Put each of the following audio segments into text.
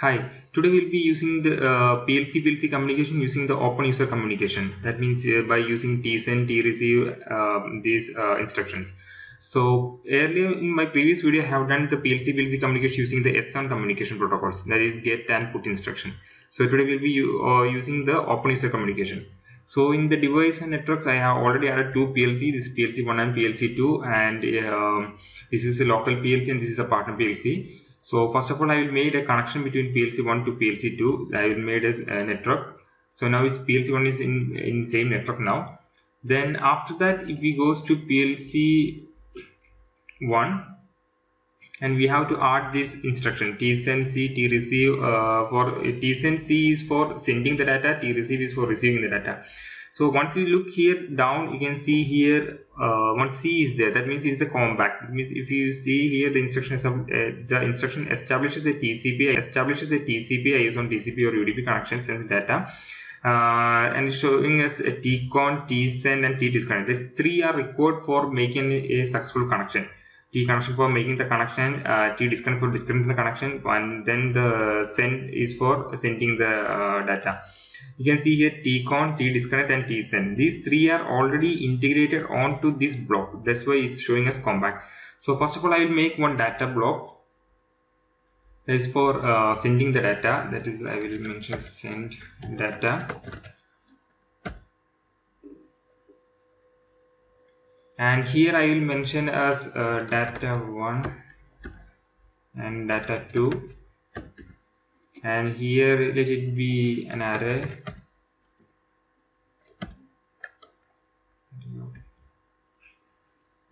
Hi, today we'll be using the PLC communication using the open user communication. That means by using tsend, treceive, these instructions. So earlier in my previous video, I have done the PLC communication using the S1 communication protocols, that is get and put instruction. So today we'll be using the open user communication. So in the device and networks, I have already added two PLC. This is PLC1 and PLC2, and this is a local PLC and this is a partner PLC. So first of all, I will make a connection between PLC1 to PLC2. I will make as a network. So now is PLC1 is in same network now. Then after that, if we goes to PLC1, and we have to add this instruction tsend c treceive. For tsend c is for sending the data, treceive is for receiving the data. So once you look here down, you can see here one C is there. That means it's a callback. That means if you see here, the instruction establishes a TCP, IS on TCP or UDP connection, sends data, and it's showing us a tcon, tsend, and tdisconnect. These three are required for making a successful connection. T connection for making the connection, T disconnect for disconnecting the connection, and then the send is for sending the data. You can see here tcon, tdisconnect, and tsend. These three are already integrated onto this block. That's why it's showing us compact. So first of all, I will make one data block. That is for sending the data. That is, I will mention send data. And here I will mention as data 1 and data 2, and here let it be an array.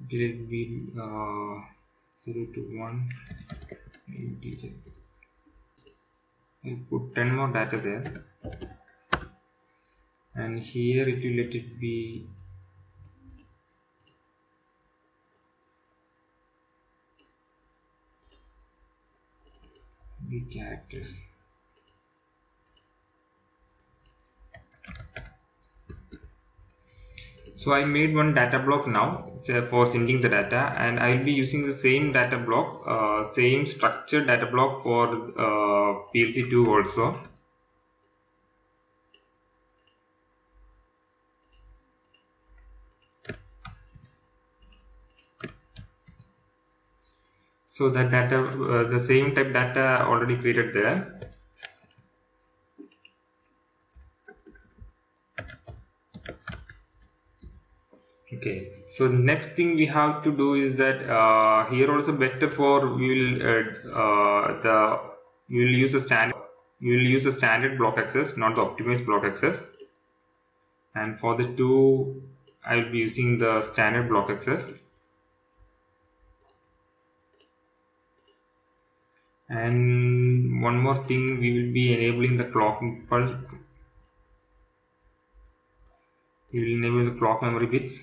Let it be 0 to 1 integer. I'll put 10 more data there, and here it will let it be characters. So I made one data block now for sending the data, and I will be using the same data block, same structured data block for PLC2 also. So that data, the same type data already created there. Okay, so next thing we have to do is that here also better for we will use a standard block access, not the optimized block access. And for the two, I will be using the standard block access. And one more thing, we will be enabling the clock pulse. We will enable the clock memory bits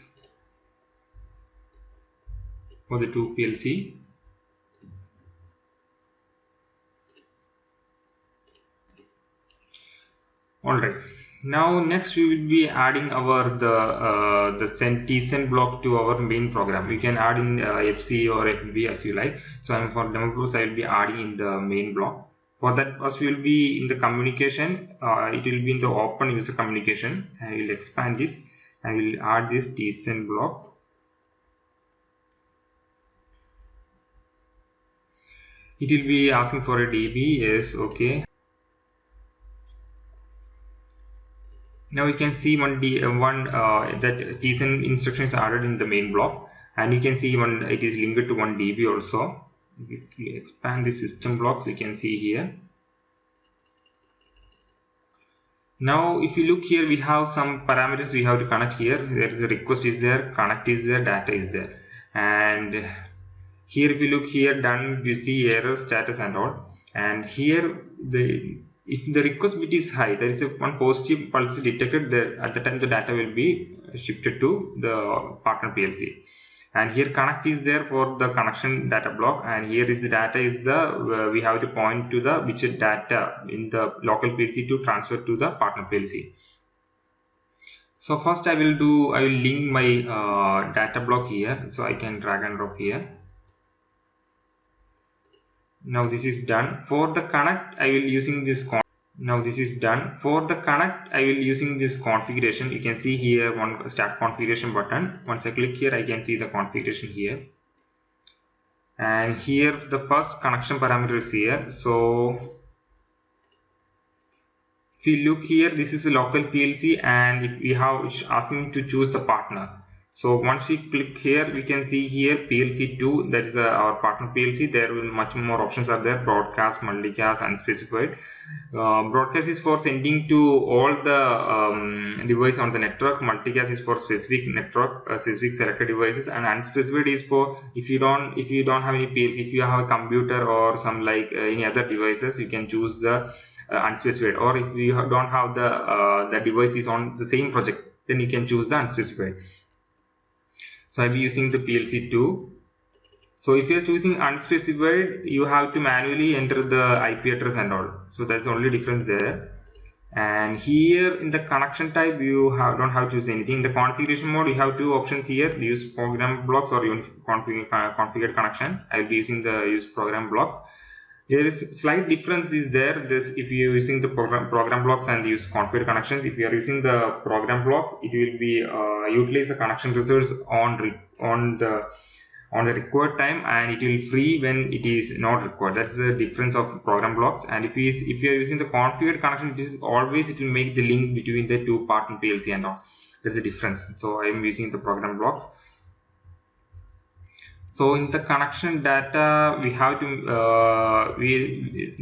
for the two PLC. Alright, now next we will be adding our the tsend block to our main program. You can add in FC or FB as you like. So for demo purpose, I will be adding in the main block. For that, first we will be in the communication. It will be in the open user communication. I will expand this. I will add this tsend block. It will be asking for a DB. Yes, okay. Now you can see that tsend instruction is added in the main block, and you can see it is linked to 1 DB also. If you expand the system blocks, you can see here. Now if you look here, we have some parameters we have to connect here. There is a request is there, connect is there, data is there, and here if you look here done, you see error status and all. And here if the request bit is high, there is one positive pulse detected there. At the time the data will be shifted to the partner PLC. And here connect is there for the connection data block, and here is the data is the we have to point to the which data in the local PLC to transfer to the partner PLC. So first I will link my data block here, so I can drag and drop here. Now this is done. For the connect, I will using this now this is done. For the connect, I will using this configuration. You can see here one start configuration button. Once I click here, I can see the configuration here. And here the first connection parameter is here. So if you look here, this is a local PLC, and if we have asking to choose the partner. So once we click here, we can see here PLC2, that is our partner PLC. There will much more options are there: broadcast, multicast, unspecified. Broadcast is for sending to all the device on the network. Multicast is for specific network, specific selected devices, and unspecified is for if you don't have any PLC, if you have a computer or some like any other devices, you can choose the unspecified. Or if you don't have the device is on the same project, then you can choose the unspecified. So I'll be using the PLC2. So if you are choosing unspecified, you have to manually enter the IP address and all. So that's the only difference there. And here in the connection type, you don't have to choose anything. In the configuration mode, you have two options here: use program blocks or configured connection. I'll be using the use program blocks. There is slight difference is there. This if you are using the program blocks and use configured connections. If you are using the program blocks, it will be utilize the connection results on the required time, and it will free when it is not required. That's the difference of program blocks. And if you are using the configured connection, it will make the link between the two partner PLC and all. There's a difference. So I am using the program blocks. So in the connection data, we have to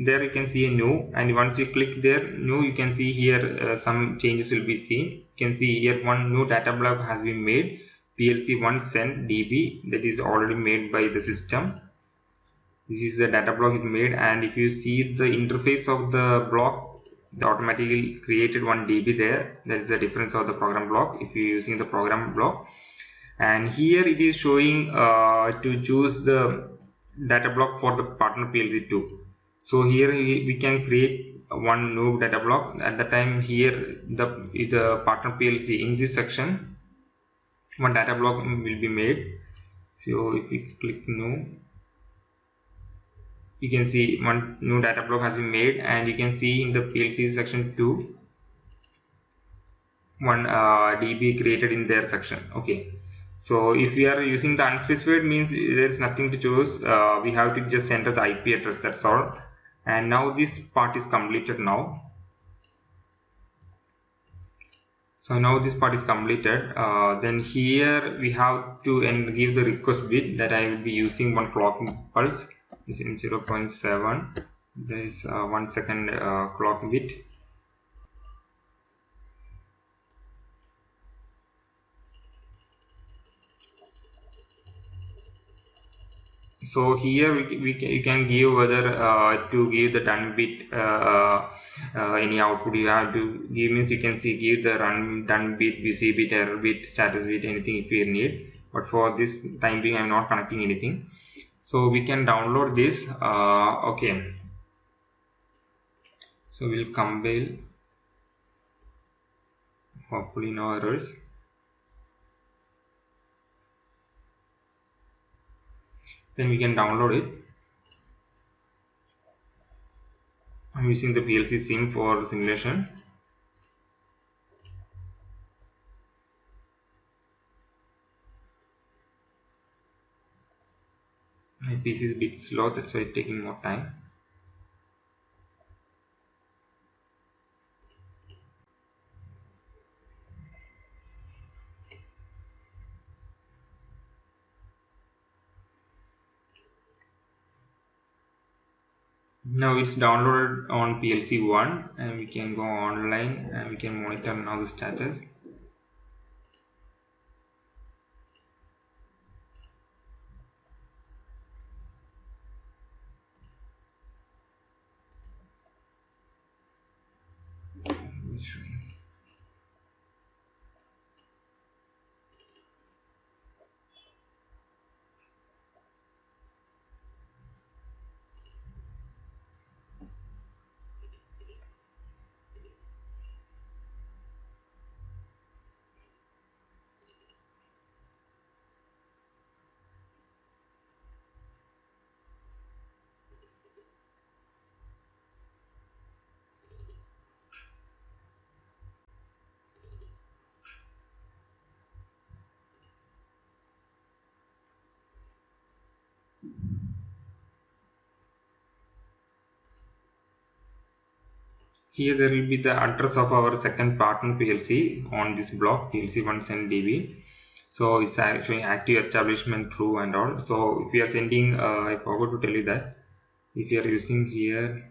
there you can see a new, and once you click there new, you can see here some changes will be seen. You can see here one new data block has been made, PLC1 send DB, that is already made by the system. This is the data block is made, and if you see the interface of the block, they automatically created 1 DB there. That is the difference of the program block if you are using the program block. And here it is showing to choose the data block for the partner PLC2. So here we can create one new data block. At the time here the partner PLC, in this section one data block will be made. So if we click new, you can see one new data block has been made, and you can see in the PLC section 2 one DB created in their section. Okay. So if we are using the unspecified, means there is nothing to choose. We have to just enter the IP address, that's all. And now this part is completed now. So now this part is completed. Then here we have to give the request bit, that I will be using one clock pulse. This is 0.7. There is 1 second clock bit. So here you can give whether to give the done bit any output you have to give, means you can see give the done bit, busy bit, error bit, status bit, anything if you need. But for this time being, I am not connecting anything. So we can download this. Okay. So we'll compile. Hopefully no errors. Then we can download it. I'm using the PLC sim for simulation. My PC is a bit slow, that's why it's taking more time. Now it's downloaded on PLC1, and we can go online and we can monitor now the status. Here there will be the address of our second partner PLC on this block PLC1 send DB. So it's showing active establishment true and all. So if we are sending, I forgot to tell you that if you are using here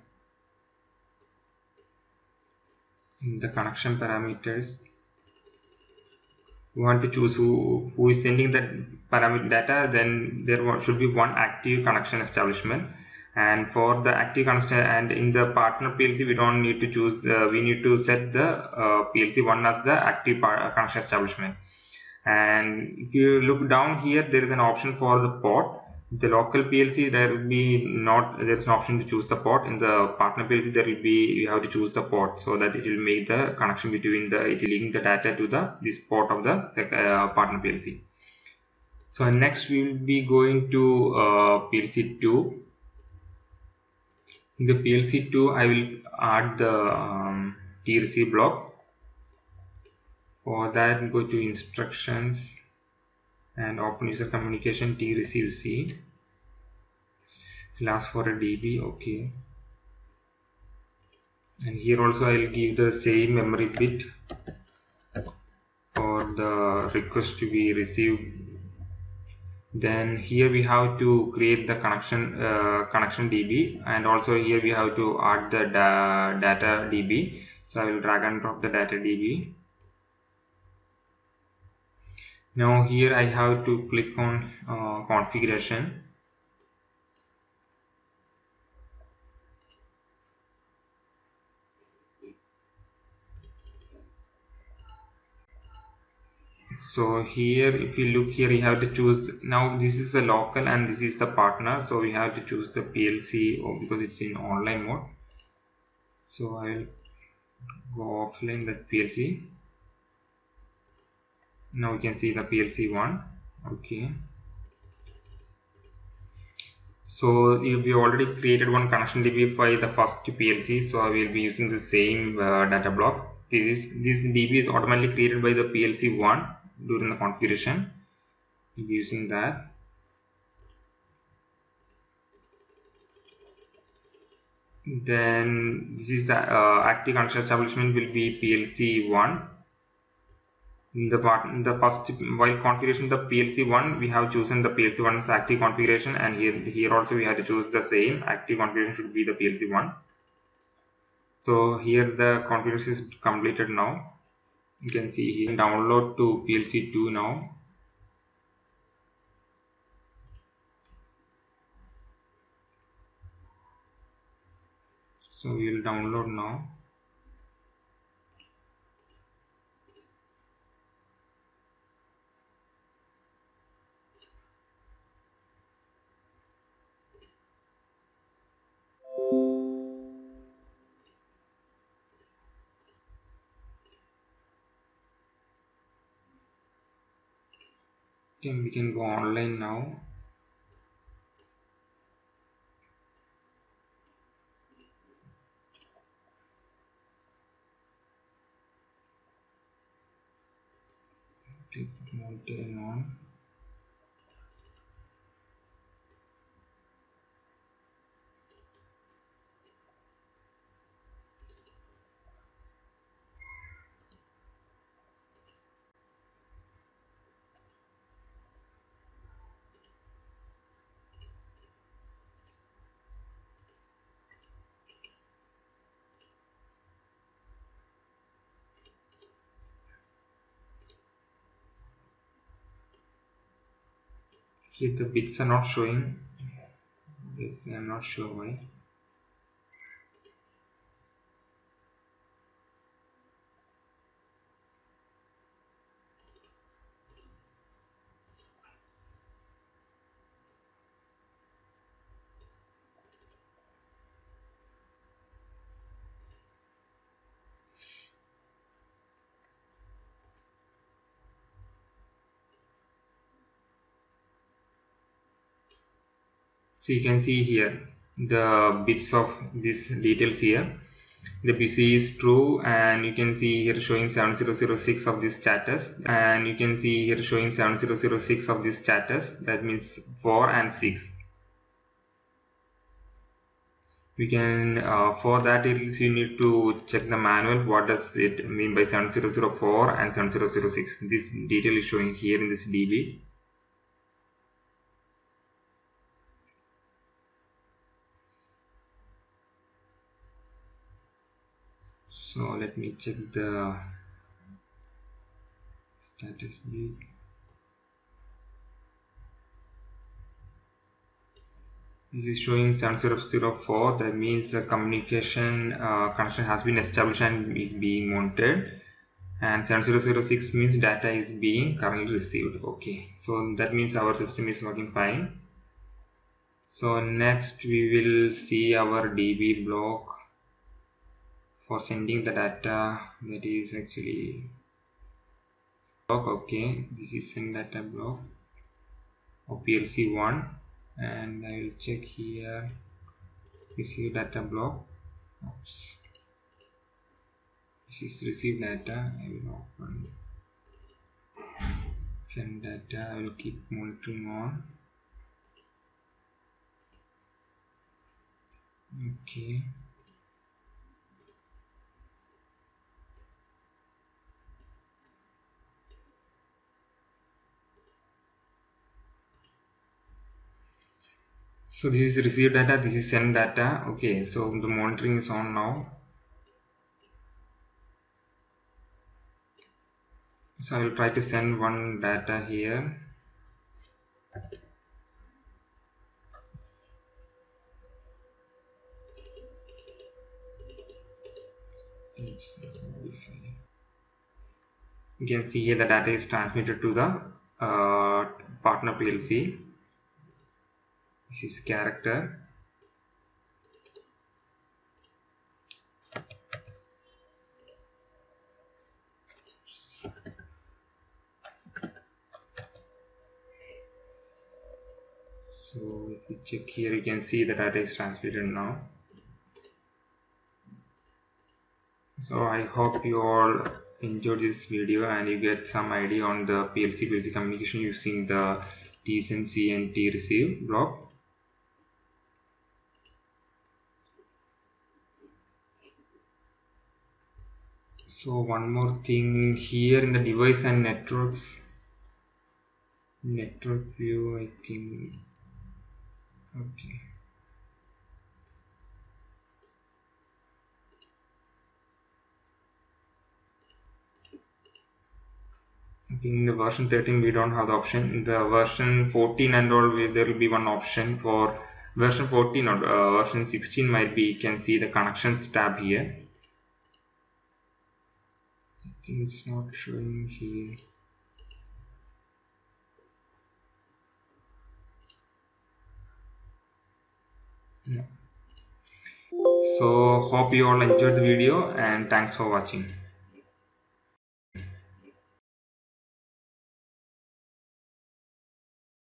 in the connection parameters, you want to choose who is sending that parameter data, then there should be one active connection establishment. And for the active connection, and in the partner PLC we don't need to choose we need to set the PLC1 as the active connection establishment. And if you look down here, there is an option for the port. The local PLC, there will be there's an option to choose the port. In the partner PLC, there will be, you have to choose the port, so that it will make the connection between it will link the data to this port of the partner PLC. So next we will be going to PLC2. In the PLC2, I will add the TRC block. For that, go to instructions and open user communication treceive C. It will ask for a DB, okay. And here also I will give the same memory bit for the request to be received. Then here we have to create the connection DB, and also here we have to add the data DB. So I will drag and drop the data DB. Now here I have to click on configuration. So here if you look here, you have to choose, now this is the local and this is the partner, so we have to choose the PLC because it's in online mode. So I will go offline that PLC. Now you can see the PLC1. Okay, so we already created one connection DB for the first PLC, so I will be using the same data block. This DB is automatically created by the PLC1 during the configuration. We'll be using that. Then this is the active connection establishment will be PLC1. In the first, while configuration the PLC1, we have chosen the PLC1 as active configuration, and here also we have to choose the same active configuration should be the PLC1. So here the configuration is completed now. You can see here download to PLC2 now. So we will download now. Okay, we can go online now. Click mountain on. Here the bits are not showing. This I'm not sure why. So you can see here the bits of these details here. The PC is true, and you can see here showing 7006 of this status, and you can see here showing 7006 of this status. That means 4 and 6. we can for that you need to check the manual. What does it mean by 7004 and 7006? This detail is showing here in this DB. So let me check the status bit. This is showing 7004. That means the communication connection has been established and is being mounted. And 7006 means data is being currently received. Okay, so that means our system is working fine. So next we will see our DB block for sending the data. That is actually block. Okay, this is send data block of PLC1, and I will check here receive data block. Oops. This is receive data. I will open send data. I will keep monitoring on. Okay. So this is receive data, this is send data. Okay, so the monitoring is on now. So I will try to send one data here. You can see here the data is transmitted to the partner PLC. This is character. So if you check here, you can see the data is transmitted now. So I hope you all enjoyed this video and you get some idea on the PLC communication using the TSNC and T-receive block. So one more thing here in the device and networks, network view, I think. Okay. In the version 13 we don't have the option. In the version 14 and all there will be one option. For version 14 or version 16 might be, you can see the connections tab here. I think it's not showing here. No. So hope you all enjoyed the video and thanks for watching.